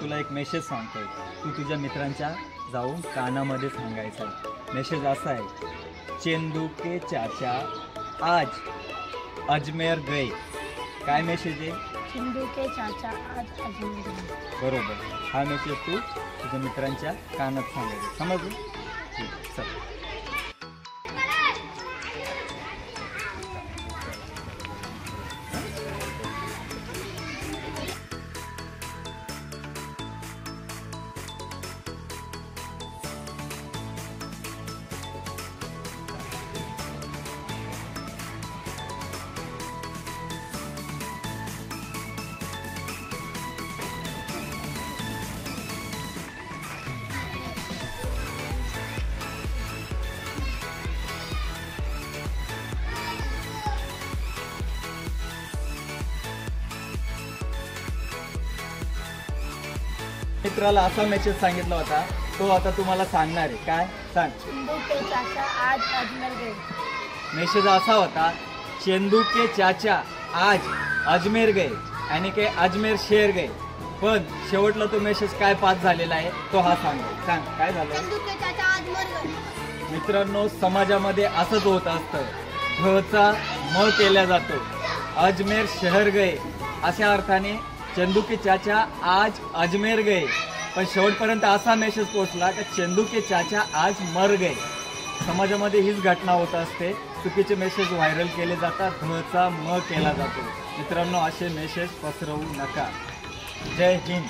तुला एक मेसेज सांगतोय, तू तुझ्या मित्रांच्या जाऊन कानामध्ये सांगायचा. मेसेज असा आहे, चेंदू के चाचा आज अजमेर गए. काय मेसेज आहे? चेंदू के चाचा आज अजमेर गए. बरोबर. हा मेसेज तू तुझ्या मित्रांच्या कानात सांगायचा. समजलं? ठीक, चल. मित्राला असा मेसेज सांगितला होता, तो आता तुम्हाला सांगणार आहे. काय सांग? चेंदू के चाचा आज अजमेर गए. मेसेज असा होता, चेंदू के चाचा आज अजमेर गए आणि के अजमेर शहर गए. पण शेवटला तो मेसेज काय पास झालेला आहे तो हा सांग. सांग काय झालं? चेंदू के चाचा आज मर गए. मित्रांनो, समाजामध्ये असंच होत असतं. घचा म केला जातो. अजमेर शहर गए अशा अर्थाने चंदू के चाचा आज अजमेर गए. पण शेवटपर्यंत असा मेसेज पोहोचला की चंदू के चाचा आज मर गए. समाजामध्ये हीच घटना होत असते. चुकीचे मेसेज व्हायरल केले जातात, घचा म केला जातो. मित्रांनो, असे मेसेज पसरवू नका. जय हिंद.